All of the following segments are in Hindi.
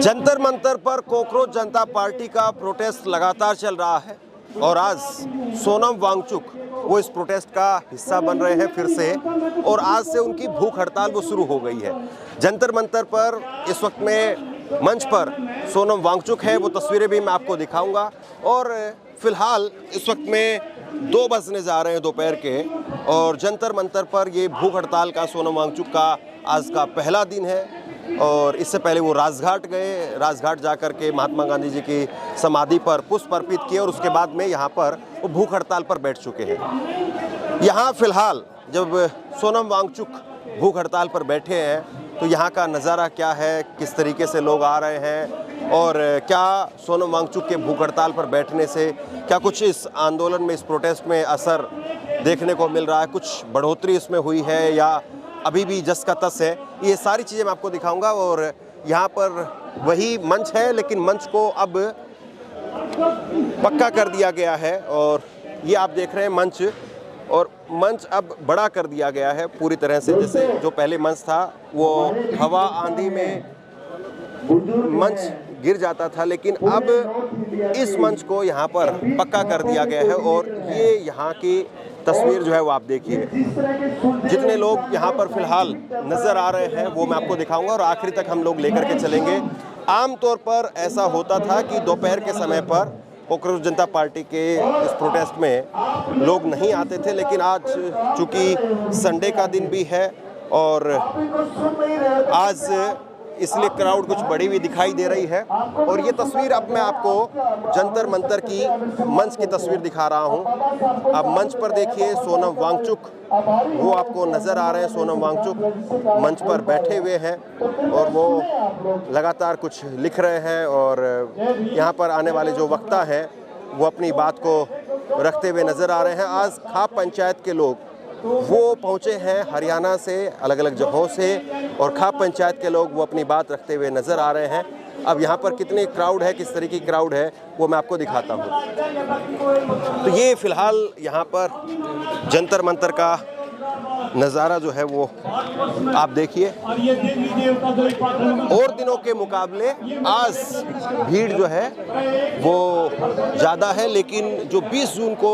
जंतर मंतर पर कॉकरोच जनता पार्टी का प्रोटेस्ट लगातार चल रहा है और आज सोनम वांगचुक वो इस प्रोटेस्ट का हिस्सा बन रहे हैं फिर से, और आज से उनकी भूख हड़ताल वो शुरू हो गई है। जंतर मंतर पर इस वक्त में मंच पर सोनम वांगचुक है, वो तस्वीरें भी मैं आपको दिखाऊंगा। और फिलहाल इस वक्त में 2 बजने जा रहे हैं दोपहर के, और जंतर मंतर पर ये भूख हड़ताल का सोनम वांगचुक का आज का पहला दिन है। और इससे पहले वो राजघाट गए, राजघाट जाकर के महात्मा गांधी जी की समाधि पर पुष्प अर्पित किए, और उसके बाद में यहाँ पर वो भूख हड़ताल पर बैठ चुके हैं। यहाँ फिलहाल जब सोनम वांगचुक भूख हड़ताल पर बैठे हैं तो यहाँ का नज़ारा क्या है, किस तरीके से लोग आ रहे हैं, और क्या सोनम वांगचुक के भूख हड़ताल पर बैठने से क्या कुछ इस आंदोलन में, इस प्रोटेस्ट में असर देखने को मिल रहा है, कुछ बढ़ोतरी इसमें हुई है या अभी भी जस का तस है, ये सारी चीज़ें मैं आपको दिखाऊंगा। और यहाँ पर वही मंच है, लेकिन मंच को अब पक्का कर दिया गया है, और ये आप देख रहे हैं मंच, और मंच अब बड़ा कर दिया गया है पूरी तरह से। जैसे जो पहले मंच था वो हवा आंधी में मंच गिर जाता था, लेकिन अब इस मंच को यहाँ पर पक्का कर दिया गया है। और ये यहाँ की तस्वीर जो है वो आप देखिए, जितने लोग यहाँ पर फिलहाल नज़र आ रहे हैं वो मैं आपको दिखाऊंगा, और आखिरी तक हम लोग लेकर के चलेंगे। आमतौर पर ऐसा होता था कि दोपहर के समय पर कॉकरोच जनता पार्टी के इस प्रोटेस्ट में लोग नहीं आते थे, लेकिन आज चूँकि संडे का दिन भी है और आज इसलिए क्राउड कुछ बड़ी हुई दिखाई दे रही है। और ये तस्वीर अब मैं आपको जंतर मंतर की मंच की तस्वीर दिखा रहा हूँ। अब मंच पर देखिए सोनम वांगचुक वो आपको नज़र आ रहे हैं। सोनम वांगचुक मंच पर बैठे हुए हैं और वो लगातार कुछ लिख रहे हैं, और यहाँ पर आने वाले जो वक्ता हैं वो अपनी बात को रखते हुए नज़र आ रहे हैं। आज खाप पंचायत के लोग वो पहुँचे हैं हरियाणा से, अलग अलग जगहों से, और खाप पंचायत के लोग वो अपनी बात रखते हुए नज़र आ रहे हैं। अब यहाँ पर कितनी क्राउड है, किस तरीके की क्राउड है, वो मैं आपको दिखाता हूँ। तो ये फ़िलहाल यहाँ पर जंतर मंतर का नज़ारा जो है वो आप देखिए। और दिनों के मुकाबले आज भीड़ जो है वो ज़्यादा है, लेकिन जो 20 जून को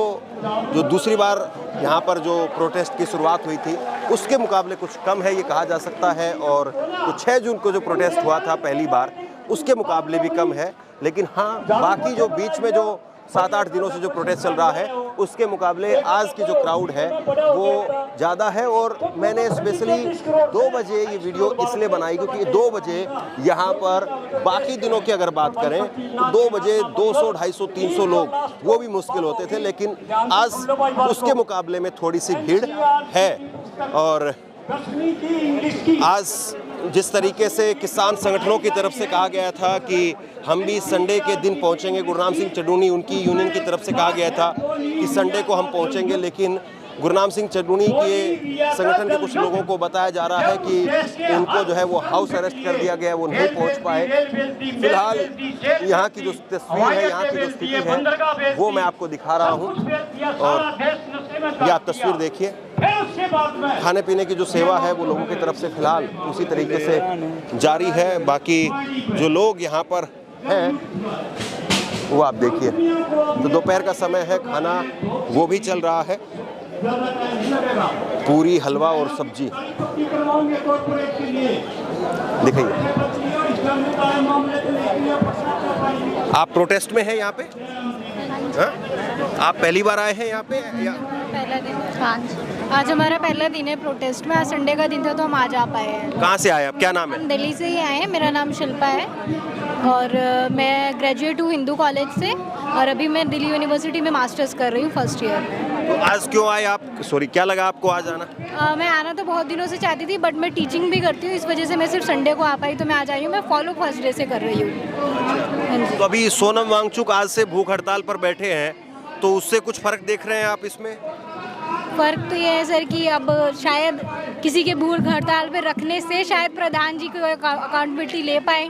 जो दूसरी बार यहाँ पर जो प्रोटेस्ट की शुरुआत हुई थी उसके मुकाबले कुछ कम है, ये कहा जा सकता है। और जो 6 जून को जो प्रोटेस्ट हुआ था पहली बार, उसके मुकाबले भी कम है। लेकिन हाँ, बाकी जो बीच में जो 7-8 दिनों से जो प्रोटेस्ट चल रहा है उसके मुकाबले आज की जो क्राउड है वो ज़्यादा है। और मैंने स्पेशली 2 बजे ये वीडियो इसलिए बनाई क्योंकि 2 बजे यहाँ पर बाकी दिनों की अगर बात करें तो 2 बजे 200, 250, 300 लोग वो भी मुश्किल होते थे, लेकिन आज उसके मुकाबले में थोड़ी सी भीड़ है। और आज जिस तरीके से किसान संगठनों की तरफ से कहा गया था कि हम भी संडे के दिन पहुंचेंगे, गुरनाम सिंह चड्ढूनी उनकी यूनियन की तरफ से कहा गया था कि संडे को हम पहुंचेंगे, लेकिन गुरनाम सिंह चड्ढूनी के संगठन के कुछ लोगों को बताया जा रहा है कि उनको जो है वो हाउस अरेस्ट कर दिया गया, वो नहीं पहुंच पाए। फिलहाल यहाँ की जो तस्वीर है, यहाँ की जो स्थिति है वो मैं आपको दिखा रहा हूँ, और ये आप तस्वीर देखिए। खाने पीने की जो सेवा है वो लोगों की तरफ से फिलहाल उसी तरीके से जारी है। बाकी जो लोग यहाँ पर हैं वो आप देखिए। तो दोपहर का समय है, खाना वो भी चल रहा है, पूरी, हलवा और सब्जी दिखाइए। आप प्रोटेस्ट में हैं यहाँ पे? हाँ? आप पहली बार आए हैं यहाँ पे या? पहला दिन। हाँ, आज हमारा पहला दिन है प्रोटेस्ट में। आज संडे का दिन था तो हम आज आ पाए हैं। कहाँ से आए आप, क्या नाम है? हम दिल्ली से ही आए हैं। मेरा नाम शिल्पा है और मैं ग्रेजुएट हूँ हिंदू कॉलेज से, और अभी मैं दिल्ली यूनिवर्सिटी में मास्टर्स कर रही हूँ फर्स्ट ईयर में। तो आज क्यों आए आप? सॉरी, क्या लगा आपको आज आना? मैं आना तो बहुत दिनों से चाहती थी, बट मैं टीचिंग भी करती हूँ, इस वजह से मैं सिर्फ संडे को आ पाई, तो मैं आज आई हूँ। मैं फॉलो फर्स्ट डे से कर रही हूँ। तो अभी सोनम वांगचुक आज से भूख हड़ताल पर बैठे हैं, तो उससे कुछ फर्क देख रहे हैं आप इसमें? फ़र्क तो ये है सर कि अब शायद किसी के भूख हड़ताल पे रखने से शायद प्रधान जी को अकाउंटेबिलिटी ले पाए,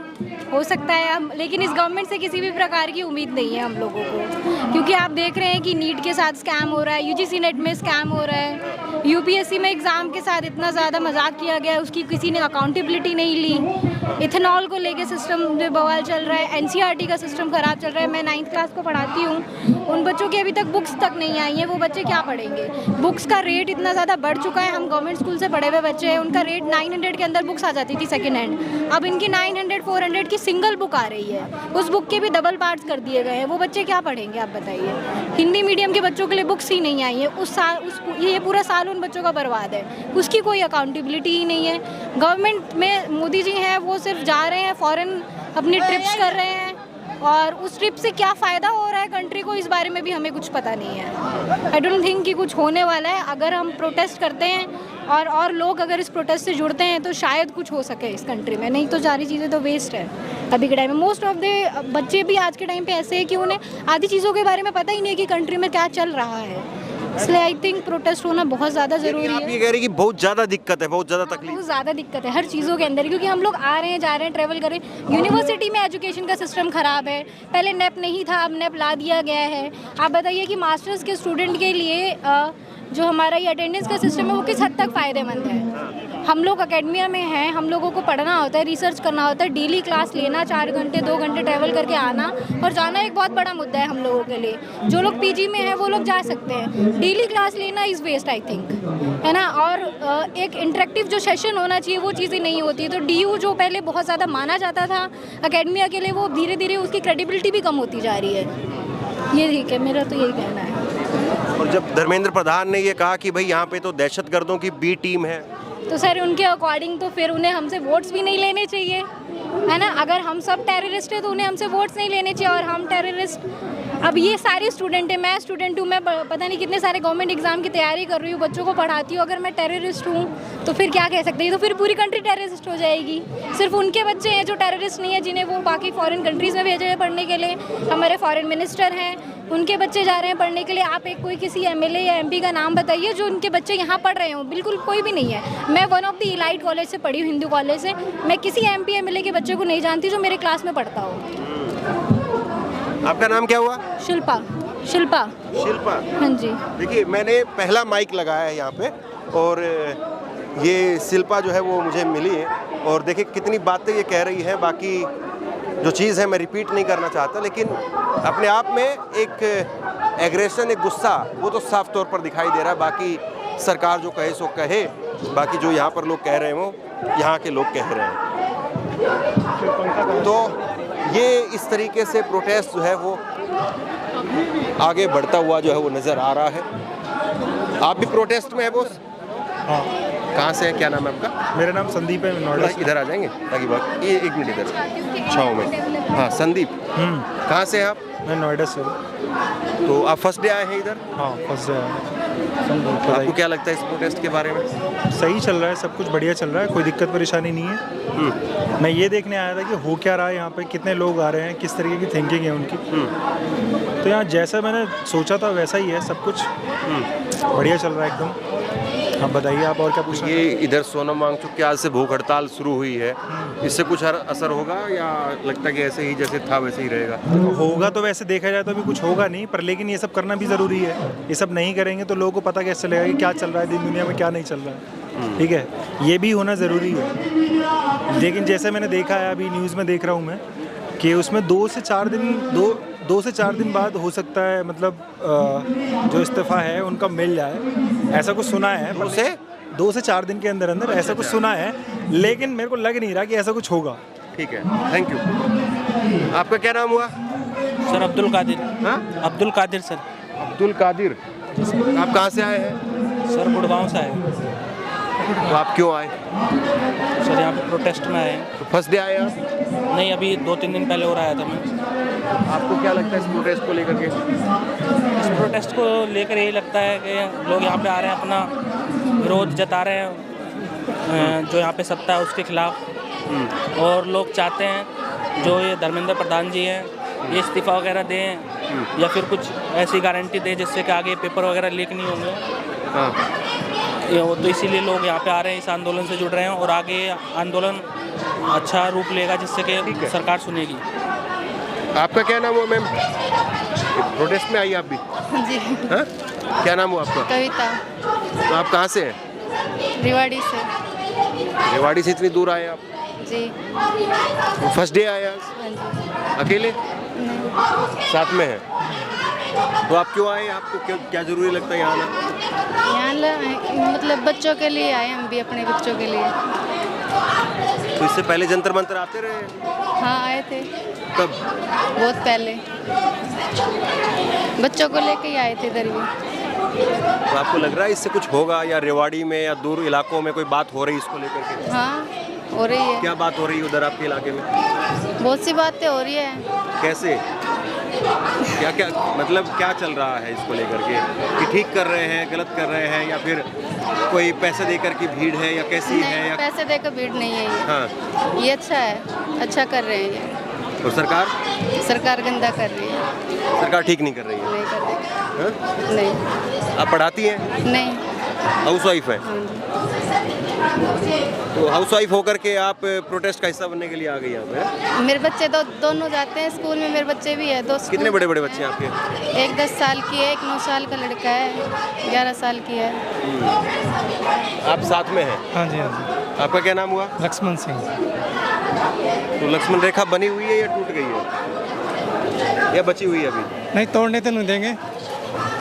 हो सकता है। हम लेकिन इस गवर्नमेंट से किसी भी प्रकार की उम्मीद नहीं है हम लोगों को, क्योंकि आप देख रहे हैं कि नीट के साथ स्कैम हो रहा है, यूजीसी नेट में स्कैम हो रहा है, यूपीएससी में एग्ज़ाम के साथ इतना ज़्यादा मजाक किया गया, उसकी किसी ने अकाउंटेबिलिटी नहीं ली। इथेनॉल को लेके सिस्टम में बवाल चल रहा है, एनसीईआरटी का सिस्टम ख़राब चल रहा है। मैं 9th क्लास को पढ़ाती हूँ, उन बच्चों की अभी तक बुक्स तक नहीं आई हैं, वो बच्चे क्या पढ़ेंगे? बुक्स का रेट इतना ज़्यादा बढ़ चुका है। हम गवर्नमेंट स्कूल से पढ़े हुए बच्चे हैं, उनका रेट 900 के अंदर बुक्स आ जाती थी सेकेंड हैंड। अब इनकी 900 400 की सिंगल बुक आ रही है, उस बुक के भी डबल पार्ट्स कर दिए गए हैं। वो बच्चे क्या पढ़ेंगे आप बताइए? हिंदी मीडियम के बच्चों के लिए बुक्स ही नहीं आई है, ये पूरा साल उन बच्चों का बर्बाद है, उसकी कोई अकाउंटेबिलिटी ही नहीं है। गवर्नमेंट में मोदी जी हैं, वो सिर्फ जा रहे हैं फॉरेन अपनी ट्रिप्स कर रहे हैं, और उस ट्रिप से क्या फ़ायदा हो रहा है कंट्री को, इस बारे में भी हमें कुछ पता नहीं है। आई डोंट थिंक कि कुछ होने वाला है। अगर हम प्रोटेस्ट करते हैं और लोग अगर इस प्रोटेस्ट से जुड़ते हैं तो शायद कुछ हो सके इस कंट्री में, नहीं तो सारी चीज़ें तो वेस्ट है अभी के टाइम में। मोस्ट ऑफ द बच्चे भी आज के टाइम पे ऐसे हैं कि उन्हें आधी चीज़ों के बारे में पता ही नहीं है कि कंट्री में क्या चल रहा है, इसलिए आई थिंक प्रोटेस्ट होना बहुत ज़्यादा ज़रूरी है। आप ये कह रही कि बहुत ज़्यादा दिक्कत है, बहुत ज़्यादा तकलीफ, बहुत ज़्यादा दिक्कत है हर चीज़ों के अंदर, क्योंकि हम लोग आ रहे हैं, जा रहे हैं, ट्रैवल कर रहे हैं। यूनिवर्सिटी में एजुकेशन का सिस्टम ख़राब है, पहले नेप नहीं था, अब नेप ला दिया गया है। आप बताइए कि मास्टर्स के स्टूडेंट के लिए जो हमारा ये अटेंडेंस का सिस्टम है वो किस हद तक फ़ायदेमंद है। हम लोग अकेडमिया में हैं, हम लोगों को पढ़ना होता है, रिसर्च करना होता है, डेली क्लास लेना, 4 घंटे 2 घंटे ट्रैवल करके आना और जाना एक बहुत बड़ा मुद्दा है हम लोगों के लिए। जो लोग पीजी में हैं वो लोग जा सकते हैं, डेली क्लास लेना इज़ वेस्ट आई थिंक, है ना। और एक इंटरेक्टिव जो सेशन होना चाहिए वो चीज़ें नहीं होती। तो DU जो पहले बहुत ज़्यादा माना जाता था अकेडमिया के लिए, वो धीरे धीरे उसकी क्रेडिबिलिटी भी कम होती जा रही है। ये ठीक है, मेरा तो यही कहना है। और जब धर्मेंद्र प्रधान ने ये कहा कि भाई यहाँ पे तो दहशतगर्दों की बी टीम है, तो सर उनके अकॉर्डिंग तो फिर उन्हें हमसे वोट्स भी नहीं लेने चाहिए, है ना। अगर हम सब टेररिस्ट हैं तो उन्हें हमसे वोट्स नहीं लेने चाहिए, और हम टेररिस्ट, अब ये सारे स्टूडेंट हैं, मैं स्टूडेंट हूँ, मैं पता नहीं कितने सारे गवर्नमेंट एग्जाम की तैयारी कर रही हूँ, बच्चों को पढ़ाती हूँ। अगर मैं टेररिस्ट हूँ तो फिर क्या कह सकते हैं? तो फिर पूरी कंट्री टेररिस्ट हो जाएगी। सिर्फ उनके बच्चे हैं जो टेररिस्ट नहीं है, जिन्हें वो बाकी फॉरेन कंट्रीज़ में भेजे हैं पढ़ने के लिए। हमारे फॉरेन मिनिस्टर हैं, उनके बच्चे जा रहे हैं पढ़ने के लिए। आप एक कोई किसी MLA या MP का नाम बताइए जो उनके बच्चे यहाँ पढ़ रहे हों। बिल्कुल कोई भी नहीं है। मैं one of the elite college से पढ़ी हूँ, हिंदू कॉलेज से। मैं किसी MP MLA के बच्चे को नहीं जानती जो मेरे क्लास में पढ़ता हो। आपका नाम क्या हुआ? शिल्पा। शिल्पा, हाँ जी। देखिए मैंने पहला माइक लगाया है यहाँ पे, और ये शिल्पा जो है वो मुझे मिली है, और देखिए कितनी बातें ये कह रही है। बाकी जो चीज़ है मैं रिपीट नहीं करना चाहता, लेकिन अपने आप में एक एग्रेशन, एक गुस्सा, वो तो साफ तौर पर दिखाई दे रहा है। बाकी सरकार जो कहे सो कहे, बाकी जो यहाँ पर लोग कह रहे हैं वो यहाँ के लोग कह रहे हैं। तो ये इस तरीके से प्रोटेस्ट जो है वो आगे बढ़ता हुआ जो है वो नज़र आ रहा है। आप भी प्रोटेस्ट में है बॉस? हाँ। कहाँ से है, क्या नाम है आपका? मेरा नाम संदीप है, नोएडा से। इधर आ जाएंगे ताकि बात, ये 1 मिनट इधर छाँव में। हाँ संदीप, कहाँ से हैं आप? मैं नोएडा से। तो आप फर्स्ट डे आए हैं इधर? हाँ, फर्स्ट डे आया। आपको क्या लगता है इस प्रोटेस्ट के बारे में? सही चल रहा है, सब कुछ बढ़िया चल रहा है, कोई दिक्कत परेशानी नहीं है। मैं ये देखने आया था कि हो क्या रहा है यहाँ पे, कितने लोग आ रहे हैं, किस तरीके की थिंकिंग है उनकी। तो यहाँ जैसा मैंने सोचा था वैसा ही है, सब कुछ बढ़िया चल रहा है एकदम। आप बताइए, आप और क्या पूछ रहे हैं? ये इधर सोनम वांगचुक की आज से भूख हड़ताल शुरू हुई है, इससे कुछ असर होगा या लगता है कि ऐसे ही जैसे था वैसे ही रहेगा? होगा तो वैसे देखा जाए तो अभी कुछ होगा नहीं, पर लेकिन ये सब करना भी ज़रूरी है। ये सब नहीं करेंगे तो लोगों को पता कैसे चलेगा कि क्या चल रहा है दिन दुनिया में, क्या नहीं चल रहा है। ठीक है, ये भी होना ज़रूरी है। लेकिन जैसे मैंने देखा है, अभी न्यूज़ में देख रहा हूँ मैं कि उसमें 2 से 4 दिन बाद हो सकता है, मतलब जो इस्तीफ़ा है उनका मिल जाए, ऐसा कुछ सुना है। 2 से 4 दिन के अंदर अंदर ऐसा कुछ सुना है, लेकिन मेरे को लग नहीं रहा कि ऐसा कुछ होगा। ठीक है, थैंक यू। आपका क्या नाम हुआ? सर अब्दुल कादिर। हाँ, अब्दुल कादिर सर। अब्दुल कादिर, आप कहाँ से आए हैं? सर गुड़गांव से आए। तो आप क्यों आए? सर यहाँ पे प्रोटेस्ट में आए। तो फर्स्ट डे आए आप? नहीं, अभी 2-3 दिन पहले और आया था मैं। आपको क्या लगता है इस प्रोटेस्ट को लेकर के? इस प्रोटेस्ट को लेकर यही लगता है कि लोग यहाँ पे आ रहे हैं, अपना विरोध जता रहे हैं जो यहाँ पे सत्ता है उसके खिलाफ। और लोग चाहते हैं जो ये धर्मेंद्र प्रधान जी हैं ये इस्तीफ़ा वगैरह दें या फिर कुछ ऐसी गारंटी दें जिससे कि आगे पेपर वगैरह लीक नहीं होंगे। हाँ, तो इसीलिए लोग यहाँ पे आ रहे हैं, इस आंदोलन से जुड़ रहे हैं, और आगे आंदोलन अच्छा रूप लेगा जिससे कि सरकार सुनेगी। आपका क्या नाम हुआ मैम? प्रोटेस्ट में आई आप भी? जी। हाँ, क्या नाम हुआ आपका? कविता। तो आप कहाँ से हैं? रेवाड़ी से। रेवाड़ी से इतनी दूर आए आप? जी। फर्स्ट डे आए आज हाँ जी। अकेले नहीं, साथ में है? तो आप क्यों आए? आपको क्या जरूरी लगता है यहाँ आना? यहाँ मतलब बच्चों के लिए आए, हम भी अपने बच्चों के लिए। तो इससे पहले जंतर मंतर आते रहे? हाँ आए थे, कब? बहुत पहले बच्चों को लेके ही आए थे इधर भी। तो आपको लग रहा है इससे कुछ होगा, या रेवाड़ी में या दूर इलाकों में कोई बात हो रही है इसको लेकर के? हाँ हो रही है, क्या बात हो रही है उधर आपके इलाके में? बहुत सी बातें हो रही है। कैसे? क्या क्या मतलब क्या चल रहा है इसको लेकर के, कि ठीक कर रहे हैं, गलत कर रहे हैं, या फिर कोई पैसे देकर की भीड़ है, या कैसी है? नहीं, या पैसे देकर भीड़ नहीं है ये। हाँ, ये अच्छा है, अच्छा कर रहे हैं ये। और सरकार गंदा कर रही है, सरकार ठीक नहीं कर रही है? नहीं कर रही। हाँ? नहीं आप पढ़ाती हैं? नहीं। हाउस वाइफ है? हाँ जी। तो हाउस वाइफ होकर के आप प्रोटेस्ट का हिस्सा बनने के लिए आ गई यहाँ पे? मेरे बच्चे तो दोनों जाते हैं स्कूल में, मेरे बच्चे भी है दो। कितने बड़े बड़े बच्चे हैं आपके? एक 10 साल की है, एक 9 साल का लड़का है, 11 साल की है। आप साथ में हैं? हाँ जी, हाँ जी। आपका क्या नाम हुआ? लक्ष्मण सिंह। तो लक्ष्मण रेखा बनी हुई है या टूट गई है, या बची हुई है अभी? नहीं, तोड़ने तो नहीं देंगे,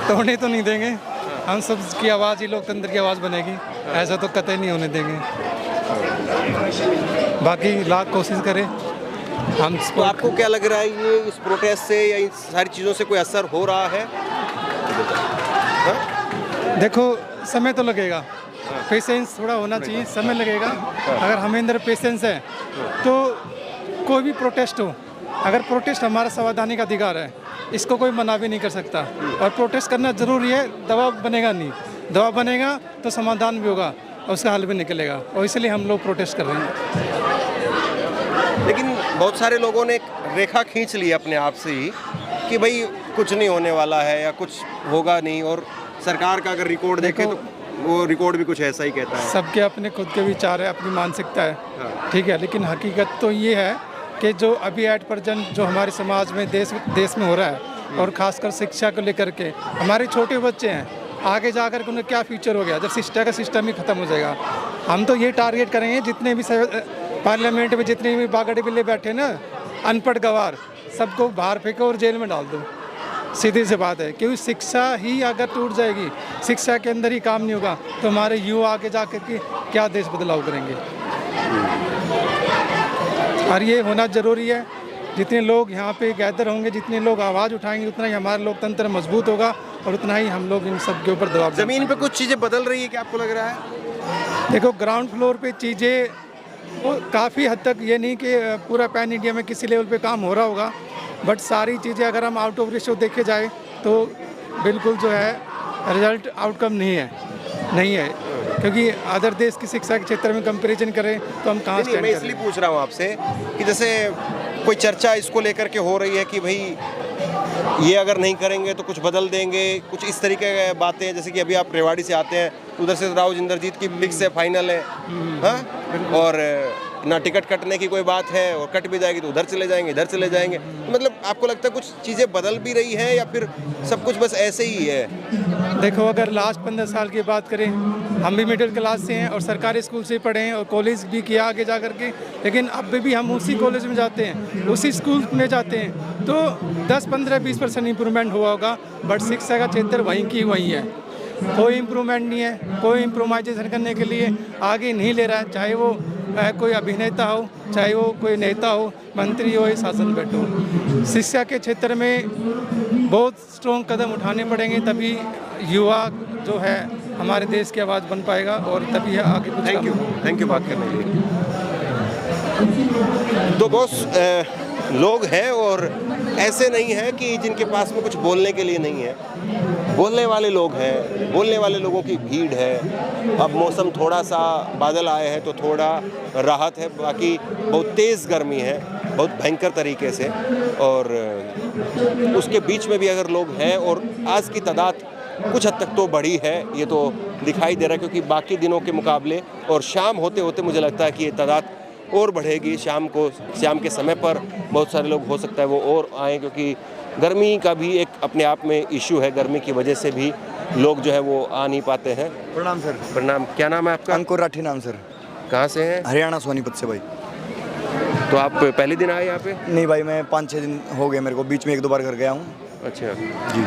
तोड़ने तो नहीं देंगे। हम सब की आवाज़ ही लोकतंत्र की आवाज़ बनेगी, ऐसा तो कतई नहीं होने देंगे। बाकी लाख कोशिश करें हम। तो आपको क्या लग रहा है, ये इस प्रोटेस्ट से या इन सारी चीज़ों से कोई असर हो रहा है? हाँ? देखो, समय तो लगेगा, पेशेंस थोड़ा होना चाहिए, समय लगेगा। अगर हमें अंदर पेशेंस है तो कोई भी प्रोटेस्ट हो, अगर प्रोटेस्ट हमारा संवैधानिक अधिकार है, इसको कोई मना भी नहीं कर सकता। और प्रोटेस्ट करना ज़रूरी है, दबाव बनेगा नहीं, दबाव बनेगा तो समाधान भी होगा और उसका हल भी निकलेगा, और इसलिए हम लोग प्रोटेस्ट कर रहे हैं। लेकिन बहुत सारे लोगों ने एक रेखा खींच ली अपने आप से ही कि भाई कुछ नहीं होने वाला है या कुछ होगा नहीं, और सरकार का अगर रिकॉर्ड देखें तो वो रिकॉर्ड भी कुछ ऐसा ही कहता है। सबके अपने खुद के विचार है, अपनी मानसिकता है, हाँ। ठीक है। लेकिन हकीकत तो ये है कि जो अभी एट प्रेजेंट जो हमारे समाज में देश में हो रहा है, और ख़ासकर शिक्षा को लेकर के, हमारे छोटे बच्चे हैं, आगे जाकर के उन्हें क्या फ्यूचर हो गया जब शिक्षा का सिस्टम ही ख़त्म हो जाएगा। हम तो ये टारगेट करेंगे, जितने भी पार्लियामेंट में जितने भी बागड़े बिल्ले बैठे ना, अनपढ़ गवार, सबको बाहर फेंको और जेल में डाल दो। सीधी सी बात है, क्योंकि शिक्षा ही अगर टूट जाएगी, शिक्षा के अंदर ही काम नहीं होगा, तो हमारे युवा आगे जाकर के क्या देश बदलाव करेंगे। और ये होना ज़रूरी है। जितने लोग यहाँ पे गैदर होंगे, जितने लोग आवाज़ उठाएंगे, उतना ही हमारा लोकतंत्र मजबूत होगा, और उतना ही हम लोग इन सब के ऊपर दबाव। ज़मीन पे कुछ चीज़ें बदल रही है क्या, आपको लग रहा है? देखो, ग्राउंड फ्लोर पे चीज़ें वो काफ़ी हद तक, ये नहीं कि पूरा पैन इंडिया में किसी लेवल पे काम हो रहा होगा, बट सारी चीज़ें अगर हम आउट ऑफ रेशियो देखे जाए तो बिल्कुल जो है रिजल्ट आउटकम नहीं है, क्योंकि अदर देश की शिक्षा के क्षेत्र में कंपैरिजन करें तो हम कहाँ नहीं, मैं इसलिए पूछ रहा हूँ आपसे कि जैसे कोई चर्चा इसको लेकर के हो रही है कि भाई ये अगर नहीं करेंगे तो कुछ बदल देंगे, कुछ इस तरीके की बातें, जैसे कि अभी आप रेवाड़ी से आते हैं, उधर से राव इंद्रजीत की फिक्स है, फाइनल है, हाँ? और ना टिकट कटने की कोई बात है, और कट भी जाएगी तो उधर चले जाएंगे, इधर चले जाएंगे। मतलब आपको लगता है कुछ चीज़ें बदल भी रही हैं, या फिर सब कुछ बस ऐसे ही है? देखो, अगर लास्ट 15 साल की बात करें, हम भी मिडिल क्लास से हैं और सरकारी स्कूल से पढ़े हैं और कॉलेज भी किया आगे जा कर के, लेकिन अब भी हम उसी कॉलेज में जाते हैं, उसी स्कूल में जाते हैं, तो 10, 15, 20% इम्प्रूवमेंट हुआ होगा, बट शिक्षा का क्षेत्र वहीं की वहीं है। कोई इम्प्रूवमेंट नहीं है, कोई इम्प्रोवाइजेशन करने के लिए आगे नहीं ले रहा है, चाहे वो कोई अभिनेता हो, चाहे वो कोई नेता हो, मंत्री हो या शासन बैठो। शिक्षा के क्षेत्र में बहुत स्ट्रॉन्ग कदम उठाने पड़ेंगे, तभी युवा जो है हमारे देश की आवाज़ बन पाएगा, और तभी आगे कुछ। थैंक यू बात करने के लिए। तो बहुत लोग हैं, और ऐसे नहीं है कि जिनके पास में कुछ बोलने के लिए नहीं है, बोलने वाले लोग हैं, बोलने वाले लोगों की भीड़ है। अब मौसम थोड़ा सा बादल आए हैं तो थोड़ा राहत है, बाकी बहुत तेज़ गर्मी है, बहुत भयंकर तरीके से, और उसके बीच में भी अगर लोग हैं, और आज की तादाद कुछ हद तक तो बढ़ी है, ये तो दिखाई दे रहा है, क्योंकि बाकी दिनों के मुकाबले, और शाम होते होते मुझे लगता है कि ये तादाद और बढ़ेगी। शाम के समय पर बहुत सारे लोग हो सकता है वो और आएँ, क्योंकि गर्मी का भी एक अपने आप में इशू है, गर्मी की वजह से भी लोग जो है वो आ नहीं पाते हैं। प्रणाम सर। प्रणाम। क्या नाम है आपका? अंकुर राठी नाम सर। कहाँ से हैं? हरियाणा सोनीपत से भाई। तो आप पहले दिन आए यहाँ पे? नहीं भाई, मैं 5-6 दिन हो गए मेरे को, बीच में 1-2 बार घर गया हूँ। अच्छा जी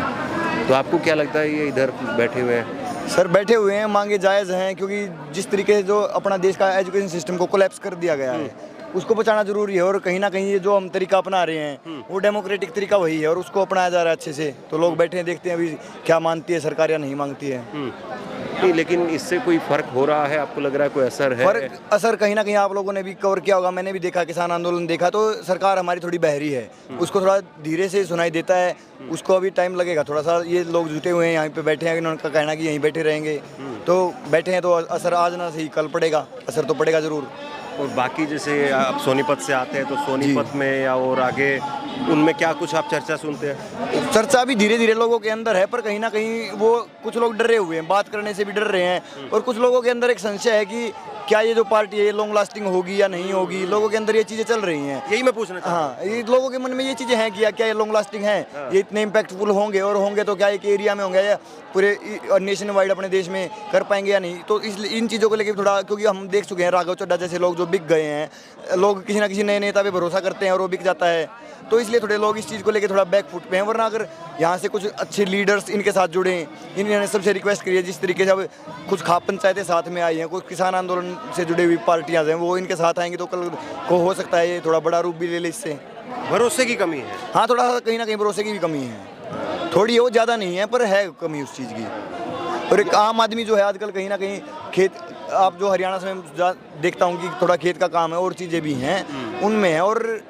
तो आपको क्या लगता है ये इधर बैठे हुए हैं? सर, बैठे हुए हैं, मांगे जायज़ हैं, क्योंकि जिस तरीके से जो अपना देश का एजुकेशन सिस्टम को कोलैप्स कर दिया गया है, उसको बचाना जरूरी है। और कहीं ना कहीं ये जो हम तरीका अपना रहे हैं वो डेमोक्रेटिक तरीका वही है और उसको अपनाया जा रहा है अच्छे से। तो लोग बैठे हैं, देखते हैं अभी क्या मानती है सरकार या नहीं मांगती है। नहीं, लेकिन इससे कोई फर्क हो रहा है? आपको लग रहा है कोई असर है? फर्क असर कहीं ना कहीं आप लोगों ने भी कवर किया होगा, मैंने भी देखा, किसान आंदोलन देखा, तो सरकार हमारी थोड़ी बहरी है, उसको थोड़ा धीरे से सुनाई देता है, उसको अभी टाइम लगेगा थोड़ा सा। ये लोग जुटे हुए हैं यहाँ पे बैठे हैं, उनका कहना है कि यहीं बैठे रहेंगे, तो बैठे हैं, तो असर आज ना सही कल पड़ेगा, असर तो पड़ेगा ज़रूर। और बाकी जैसे आप सोनीपत से आते हैं तो सोनीपत में या और आगे उनमें क्या कुछ आप चर्चा सुनते हैं? चर्चा भी धीरे धीरे लोगों के अंदर है, पर कहीं ना कहीं वो कुछ लोग डरे हुए हैं, बात करने से भी डर रहे हैं। और कुछ लोगों के अंदर एक संशय है कि क्या ये जो पार्टी है ये लॉन्ग लास्टिंग होगी या नहीं होगी। लोगों के अंदर ये चीज़ें चल रही हैं, यही मैं पूछना चाहता हूं। हाँ, ये लोगों के मन में ये चीज़ें हैं कि क्या ये लॉन्ग लास्टिंग है, ये इतने इम्पैक्टफुल होंगे, और होंगे तो क्या एक एरिया में होंगे या पूरे नेशन वाइड अपने देश में कर पाएंगे या नहीं। तो इसलिए इन चीज़ों को लेकर थोड़ा, क्योंकि हम देख चुके हैं राघव चड्ढा जैसे लोग जो बिक गए हैं, लोग किसी ना किसी नए नेता पे भरोसा करते हैं और वो बिक जाता है, तो इसलिए थोड़े लोग इस चीज़ को लेकर थोड़ा बैक फुट पे हैं। वरना अगर यहाँ से कुछ अच्छे लीडर्स इनके साथ जुड़े, इन्होंने सबसे रिक्वेस्ट करी है, जिस तरीके से अब कुछ खाप पंचायतें साथ में आई हैं, कुछ किसान आंदोलन से जुड़ी हुई पार्टियाँ हैं, वो इनके साथ आएंगी तो कल को हो सकता है ये थोड़ा बड़ा रूप भी ले ले इससे। भरोसे की कमी है? हाँ, थोड़ा सा कहीं ना कहीं भरोसे की भी कमी है, थोड़ी हो, ज़्यादा नहीं है, पर है कमी उस चीज़ की। और एक आम आदमी जो है आजकल कहीं ना कहीं खेत, आप जो हरियाणा से मैं देखता हूँ कि थोड़ा खेत का काम है और चीज़ें भी हैं उनमें है, और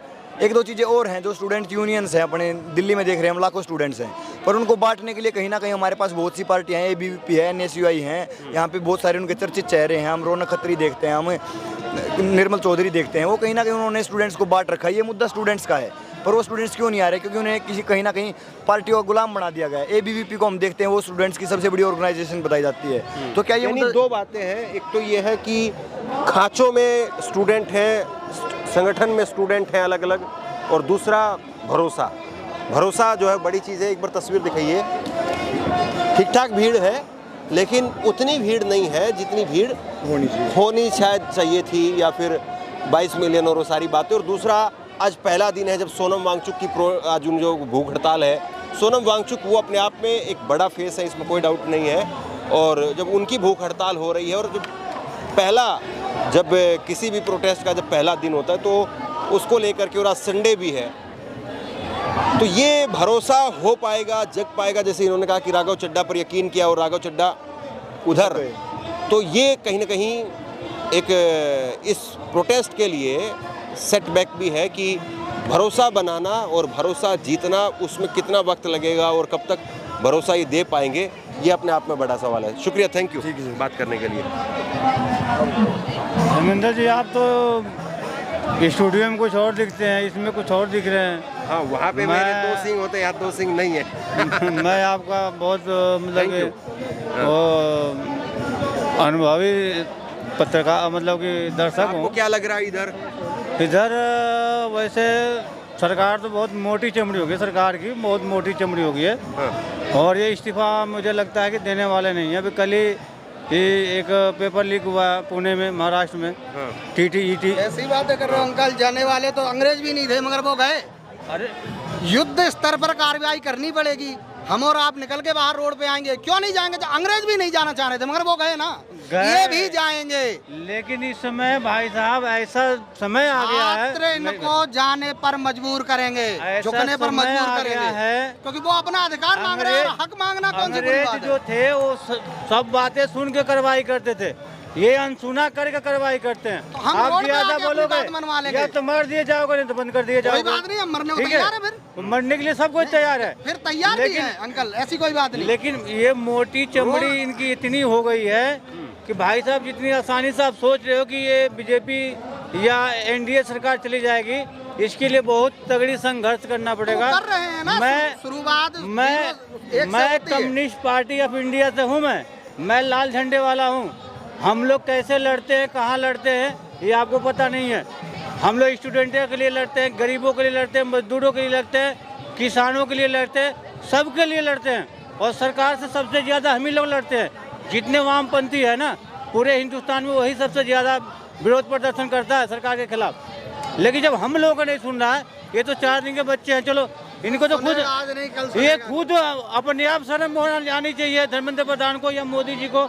एक दो चीज़ें और हैं जो स्टूडेंट यूनियंस हैं, अपने दिल्ली में देख रहे हैं हम, लाखों स्टूडेंट्स हैं, पर उनको बांटने के लिए कहीं ना कहीं हमारे पास बहुत सी पार्टियां हैं, ABVP है, NSUI हैं, यहाँ पे बहुत सारे उनके चर्चित चेहरे हैं। हम रौनक खत्री देखते हैं, हम निर्मल चौधरी देखते हैं, वो कहीं ना कहीं उन्होंने स्टूडेंट्स को बांट रखा है। ये मुद्दा स्टूडेंट्स का है, पर वो स्टूडेंट्स क्यों नहीं आ रहे? क्योंकि उन्हें कहीं ना कहीं पार्टियों का गुलाम बना दिया गया है। ABVP को हम देखते हैं, वो स्टूडेंट्स की सबसे बड़ी ऑर्गेनाइजेशन बताई जाती है। तो क्या ये दो बातें हैं, एक तो ये है कि खांचों में स्टूडेंट हैं, संगठन में स्टूडेंट हैं अलग अलग, और दूसरा भरोसा जो है बड़ी चीज़ है। एक बार तस्वीर दिखाइए, ठीक ठाक भीड़ है, लेकिन उतनी भीड़ नहीं है जितनी भीड़ होनी शायद चाहिए थी, या फिर 22 मिलियन और वो सारी बातें। और दूसरा, आज पहला दिन है जब सोनम वांगचुक की आज उन जो भूख हड़ताल है, सोनम वांगचुक वो अपने आप में एक बड़ा फेस है, इसमें कोई डाउट नहीं है। और जब उनकी भूख हड़ताल हो रही है, और जब किसी भी प्रोटेस्ट का जब पहला दिन होता है तो उसको लेकर के, और आज संडे भी है, तो ये भरोसा हो पाएगा, जग पाएगा, जैसे इन्होंने कहा कि राघव चड्ढा पर यकीन किया और राघव चड्ढा उधर, तो ये कहीं ना कहीं एक इस प्रोटेस्ट के लिए सेटबैक भी है कि भरोसा बनाना और भरोसा जीतना, उसमें कितना वक्त लगेगा और कब तक भरोसा ये दे पाएंगे, ये अपने आप में बड़ा सवाल है। शुक्रिया, थैंक यू बात करने के लिए। धर्मेंद्र जी, आप तो स्टूडियो में कुछ और दिखते हैं, इसमें कुछ और दिख रहे हैं। हाँ, वहाँ पे मेरे 2 सिंह होते हैं, यहाँ 2 सिंह नहीं है। मैं आपका बहुत मतलब अनुभवी पत्रकार, मतलब कि दर्शक हूँ। क्या लग रहा है इधर वैसे सरकार तो बहुत मोटी चमड़ी होगी, सरकार की बहुत मोटी चमड़ी होगी है। हाँ। और ये इस्तीफा मुझे लगता है कि देने वाले नहीं है। अभी कल ही एक पेपर लीक हुआ पुणे में, महाराष्ट्र में। हाँ। TTET। ऐसी बातें कर रहे हो अंकल, जाने वाले तो अंग्रेज भी नहीं थे मगर वो गए। अरे युद्ध स्तर पर कार्रवाई करनी पड़ेगी, हम और आप निकल के बाहर रोड पे आएंगे, क्यों नहीं जाएंगे? तो अंग्रेज भी नहीं जाना चाह रहे थे मगर वो गए ना, ये भी जाएंगे। लेकिन इस समय भाई साहब ऐसा समय आ गया है, इनको जाने पर मजबूर करेंगे, झुकने पर मजबूर करेंगे, क्योंकि वो अपना अधिकार मांग रहे हैं। हक मांगना कौन सी बुरी बात है? जो थे वो सब बातें सुन के कार्रवाई करते थे, ये अनसुना करके कार्रवाई करते हैं। तो हम आप ज्यादा बोलोगे या तो मर दिए जाओगे, नहीं तो बंद कर दिए जाओगे। कोई बात नहीं, हम मरने को तैयार है, फिर मरने के लिए सब कुछ तैयार है, फिर तैयार भी है अंकल, ऐसी कोई बात नहीं। लेकिन ये मोटी चमड़ी इनकी इतनी हो गई है कि भाई साहब, जितनी आसानी से आप सोच रहे हो कि ये बीजेपी या NDA सरकार चली जाएगी, इसके लिए बहुत तगड़ी संघर्ष करना पड़ेगा। कर रहे हैं ना, शुरुआत। मैं कम्युनिस्ट पार्टी ऑफ इंडिया से हूँ, मैं लाल झंडे वाला हूँ। हम लोग कैसे लड़ते हैं, कहाँ लड़ते हैं, ये आपको पता नहीं है। हम लोग स्टूडेंटों के लिए लड़ते हैं, गरीबों के लिए लड़ते हैं, मजदूरों के लिए लड़ते हैं, किसानों के लिए लड़ते हैं, सबके लिए लड़ते हैं। और सरकार से सबसे ज़्यादा हम ही लोग लड़ते हैं। जितने वामपंथी है ना पूरे हिंदुस्तान में, वही सबसे ज़्यादा विरोध प्रदर्शन करता है सरकार के खिलाफ। लेकिन जब हम लोगों का नहीं सुन रहा है, ये तो 4 दिन के बच्चे हैं, चलो इनको तो खुद आज नहीं कल ये सुनेगा। खुद अपने आप शर्म होना आनी चाहिए धर्मेंद्र प्रधान को या मोदी जी को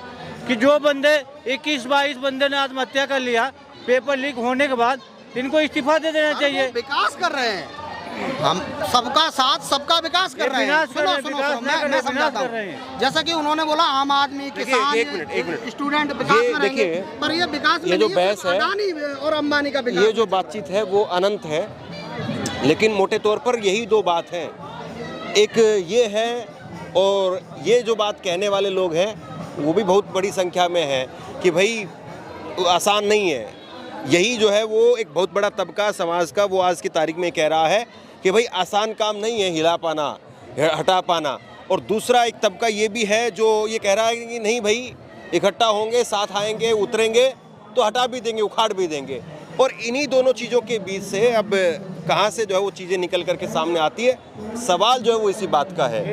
कि जो बंदे 21-22 बंदे ने आत्महत्या कर लिया पेपर लीक होने के बाद, इनको इस्तीफा दे देना चाहिए। विकास कर रहे हैं हम, सबका साथ सबका विकास कर रहे हैं। विकास कर रहे हैं, सुनो, विकास सुनो, नहीं कर मैं रहे, समझाता विकास कर रहे हूँ। हैं। जैसा कि उन्होंने बोला आम आदमी, किसान, एक मिनट। स्टूडेंट विकास ये में रहेंगे, देखिए, पर ये विकास में ये जो नहीं बहस है, अडानी और अंबानी का विकास। ये जो बातचीत है वो अनंत है, लेकिन मोटे तौर पर यही दो बात हैं। एक ये है, और ये जो बात कहने वाले लोग हैं वो भी बहुत बड़ी संख्या में है कि भाई आसान नहीं है। यही जो है वो एक बहुत बड़ा तबका समाज का वो आज की तारीख में कह रहा है कि भाई आसान काम नहीं है हिला पाना, हटा पाना। और दूसरा एक तबका ये भी है जो ये कह रहा है कि नहीं भाई इकट्ठा होंगे, साथ आएंगे, उतरेंगे तो हटा भी देंगे, उखाड़ भी देंगे। और इन्हीं दोनों चीज़ों के बीच से अब कहाँ से जो है वो चीज़ें निकल करके सामने आती है, सवाल जो है वो इसी बात का है।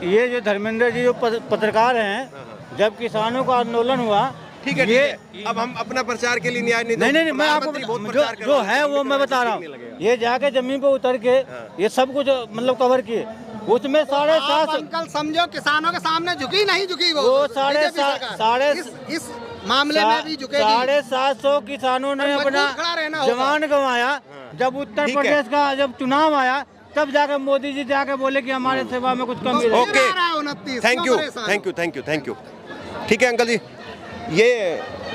ये जो धर्मेंद्र जी जो पत्रकार हैं, जब किसानों का आंदोलन हुआ, ठीक है, अब हम अपना प्रचार के लिए न्याय नहीं नहीं मैं आपको जो है वो मैं बता रहा हूँ, ये जाके जमीन पे उतर के ये सब कुछ मतलब कवर किए, उसमें 7.5 अंकल समझो किसानों के सामने झुकी नहीं झुकी वो BJP सरकार। इस मामले में भी झुकेगी। 750 किसानों ने अपना जवान गंवाया। जब उत्तर प्रदेश का जब चुनाव आया तब जाकर मोदी जी जाके बोले कि हमारे सेवा में कुछ कमी है। Okay, thank you. ठीक है अंकल जी, ये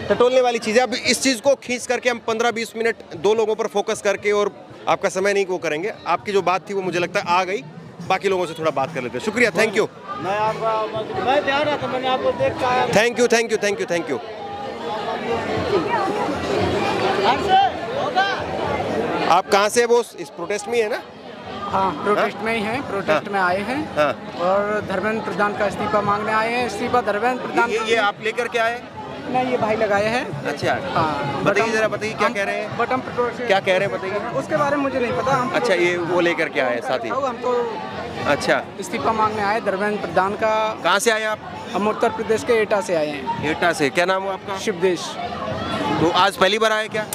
टटोलने वाली चीज़ है। अब इस चीज़ को खींच करके हम 15-20 मिनट दो लोगों पर फोकस करके, और आपका समय नहीं वो करेंगे। आपकी जो बात थी वो मुझे लगता है आ गई, बाकी लोगों से थोड़ा बात कर लेते हैं। शुक्रिया, थैंक यू। मैं ध्यान रखा, मैंने आपको देख के आया। Thank you. आप कहाँ से? वो इस प्रोटेस्ट में है ना? हाँ, प्रोटेस्ट में ही हैं, प्रोटेस्ट में आए हैं। हाँ। और धर्मेंद्र प्रधान का इस्तीफा मांगने आए हैं। इस्तीफा धर्मेंद्र प्रधान ये आप लेकर के आए? नहीं, ये भाई लगाए हैं। अच्छा, हाँ, बताइए जरा, बताइए क्या कह रहे हैं? बटन पेट्रोल से क्या कह रहे हैं बताइए। उसके बारे में मुझे नहीं पता। हम अच्छा, ये वो लेकर के आए साथ ही। हम तो अच्छा, इस्तीफा मांगने आए धर्मेंद्र प्रधान का। कहाँ से आए आप? हम उत्तर प्रदेश के एटा से आए हैं। एटा से। क्या नाम है आपका? शिवदेश। तो आज पहली बार आए क्या?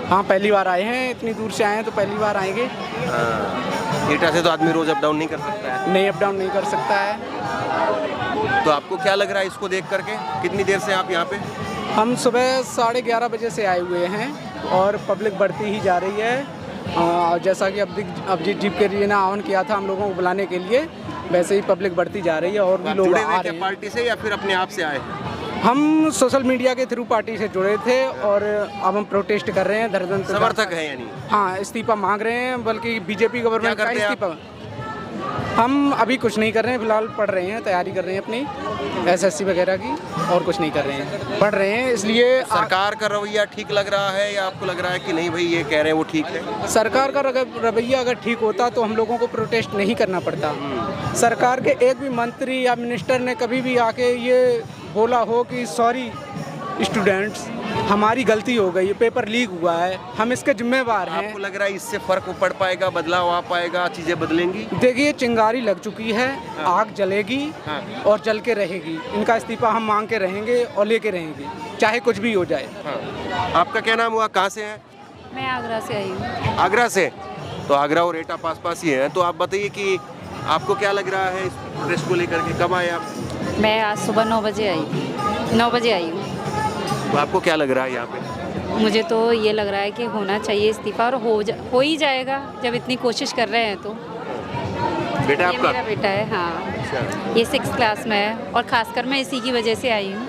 हाँ, पहली बार आए हैं। इतनी दूर से आए हैं तो पहली बार आएंगे। एटा से तो आदमी रोज अप डाउन नहीं कर सकता है। नहीं, अप डाउन नहीं कर सकता है। तो आपको क्या लग रहा है इसको देख करके? कितनी देर से आप यहाँ पे? हम सुबह 11:30 बजे से आए हुए हैं और पब्लिक बढ़ती ही जा रही है। जैसा कि अब जीप के लिए ना आह्वान किया था हम लोगों को बुलाने के लिए, वैसे ही पब्लिक बढ़ती जा रही है और भी लोग आ रहे हैं। पार्टी से या फिर अपने आप से आए? हम सोशल मीडिया के थ्रू पार्टी से जुड़े थे और अब हम प्रोटेस्ट कर रहे हैं। धर्मेंद्र समर्थक है यानी? हाँ, इस्तीफा मांग रहे हैं, बल्कि बीजेपी गवर्नमेंट का इस्तीफा। हम अभी कुछ नहीं कर रहे हैं, फिलहाल पढ़ रहे हैं, तैयारी कर रहे हैं अपनी एसएससी वगैरह की, और कुछ नहीं कर रहे हैं, पढ़ रहे हैं। इसलिए सरकार का रवैया ठीक लग रहा है या आपको लग रहा है कि नहीं भाई ये कह रहे हैं वो ठीक है? सरकार का रवैया अगर ठीक होता तो हम लोगों को प्रोटेस्ट नहीं करना पड़ता। सरकार के एक भी मंत्री या मिनिस्टर ने कभी भी आके ये बोला हो कि सॉरी स्टूडेंट्स, हमारी गलती हो गई, पेपर लीक हुआ है, हम इसके जिम्मेवार हैं। आपको लग रहा है इससे फर्क पड़ पाएगा, बदलाव आ पाएगा, चीजें बदलेंगी? देखिए, चिंगारी लग चुकी है, आग जलेगी और जल के रहेगी। इनका इस्तीफा हम मांग के रहेंगे और लेके रहेंगे, चाहे कुछ भी हो जाए। आपका क्या नाम हुआ, कहाँ से है? मैं आगरा से आई हूँ। आगरा से? तो आगरा और एटा पास ही है। तो आप बताइए कि आपको क्या लग रहा है इस प्रोटेस्ट को लेकर के? कब आए आप? मैं आज सुबह 9 बजे आई थी, 9 बजे आई हूँ। तो आपको क्या लग रहा है यहाँ पे? मुझे तो ये लग रहा है कि होना चाहिए इस्तीफा, और हो ही जाएगा जब इतनी कोशिश कर रहे हैं तो। बेटा ये आपका? मेरा बेटा है, हाँ। अच्छा। ये 6th क्लास में है और खासकर मैं इसी की वजह से आई हूँ।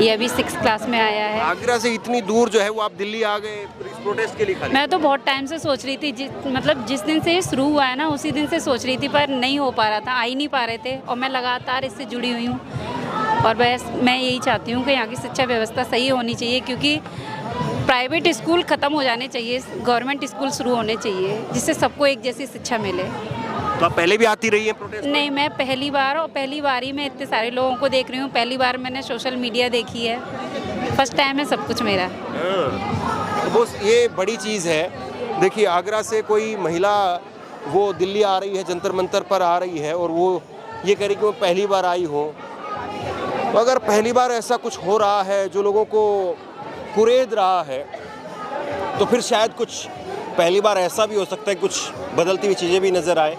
ये अभी 6th क्लास में आया है। आगरा से इतनी दूर जो है वो आप दिल्ली आ गए इस प्रोटेस्ट के लिए खाली? मैं तो बहुत टाइम से सोच रही थी, मतलब जिस दिन से ये शुरू हुआ है ना उसी दिन से सोच रही थी, पर नहीं हो पा रहा था, आ ही नहीं पा रहे थे। और मैं लगातार इससे जुड़ी हुई हूँ और बस मैं यही चाहती हूँ कि यहाँ की शिक्षा व्यवस्था सही होनी चाहिए, क्योंकि प्राइवेट स्कूल ख़त्म हो जाने चाहिए, गवर्नमेंट स्कूल शुरू होने चाहिए, जिससे सबको एक जैसी शिक्षा मिले। तो आप पहले भी आती रही हैं प्रोटेस्ट? नहीं, मैं पहली बार, और पहली बार ही मैं इतने सारे लोगों को देख रही हूँ। पहली बार मैंने सोशल मीडिया देखी है, फर्स्ट टाइम है सब कुछ मेरा। तो बस ये बड़ी चीज़ है। देखिए, आगरा से कोई महिला वो दिल्ली आ रही है, जंतर मंतर पर आ रही है, और वो ये कह रही कि वो पहली बार आई हो। तो अगर पहली बार ऐसा कुछ हो रहा है जो लोगों को कुरेद रहा है, तो फिर शायद कुछ पहली बार ऐसा भी हो सकता है कुछ बदलती हुई चीज़ें भी नज़र आए।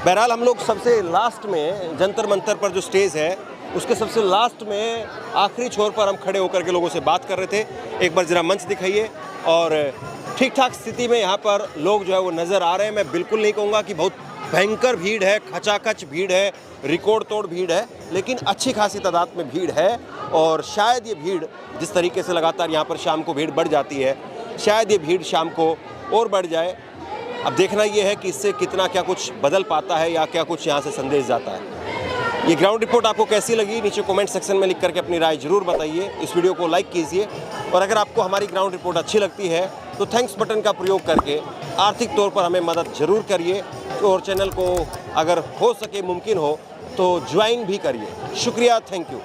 बहरहाल हम लोग सबसे लास्ट में जंतर मंतर पर जो स्टेज है उसके सबसे लास्ट में आखिरी छोर पर हम खड़े होकर के लोगों से बात कर रहे थे। एक बार ज़रा मंच दिखाइए। और ठीक ठाक स्थिति में यहाँ पर लोग जो है वो नज़र आ रहे हैं। मैं बिल्कुल नहीं कहूँगा कि बहुत भयंकर भीड़ है, खचाखच भीड़ है, रिकॉर्ड तोड़ भीड़ है, लेकिन अच्छी खासी तादाद में भीड़ है। और शायद ये भीड़ जिस तरीके से लगातार यहाँ पर शाम को भीड़ बढ़ जाती है, शायद ये भीड़ शाम को और बढ़ जाए। अब देखना ये है कि इससे कितना क्या कुछ बदल पाता है या क्या कुछ यहाँ से संदेश जाता है। ये ग्राउंड रिपोर्ट आपको कैसी लगी नीचे कमेंट सेक्शन में लिख करके अपनी राय जरूर बताइए। इस वीडियो को लाइक कीजिए और अगर आपको हमारी ग्राउंड रिपोर्ट अच्छी लगती है तो थैंक्स बटन का प्रयोग करके आर्थिक तौर पर हमें मदद जरूर करिए और चैनल को अगर हो सके मुमकिन हो तो ज्वाइन भी करिए। शुक्रिया, थैंक यू।